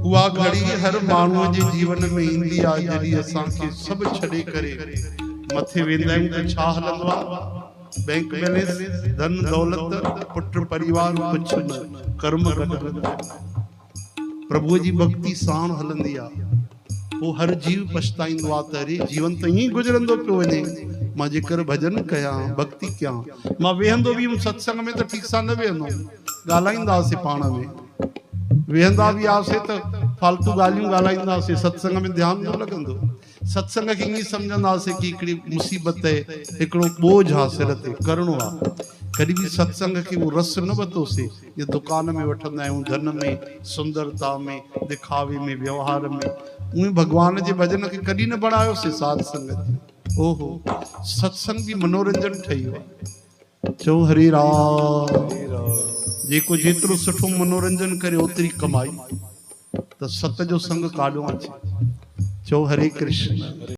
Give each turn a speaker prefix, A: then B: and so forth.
A: उहा घड़ी हर माण्हूअ जे जीवन में ईंदी आहे जॾहिं असांखे सभु छॾे करे मथे वेंदा आहियूं त छा हलंदो आहे? बैंक बैलेंस, धन दौलत, पुट परिवार कुझु न, कर्म गॾु हलंदा आहिनि। प्रभुअ जी भक्ति साण हलंदी आहे। पोइ हर जीव पछताईंदो आहे त अरे जीवन त ईअं गुज़रंदो पियो वञे, मां जेकर भजन कयां भक्ति कयां। मां वेहंदो बि हुउमि सत्संग में त ठीक सां न वेहंदो, ॻाल्हाईंदासीं पाण में, वेहंदा बि हुआसीं त फालतू ॻाल्हियूं ॻाल्हाईंदासीं, सत्संग में ध्यानु न लॻंदो। सत्संग खे ईअं सम्झंदासीं कि हिकिड़ी मुसीबत आहे, हिकिड़ो बोझ आहे सिर ते, करिणो आहे। कॾहिं बि सत्संग खे उहो रस न वरितोसीं। ये दुकान में वठंदा आहियूं, धन में, सुंदरता में, दिखावे में, व्यवहार में। उहे भगवान जे भजन खे कॾहिं न बणायोसीं साध संगत। ओहो, सत्संग बि मनोरंजन ठही वियो आहे। चओ हरे राम। जेको जेतिरो सुठो मनोरंजन करे ओतिरी कमाई। त सत जो संग काॾों अचे। चओ हरे कृष्ण।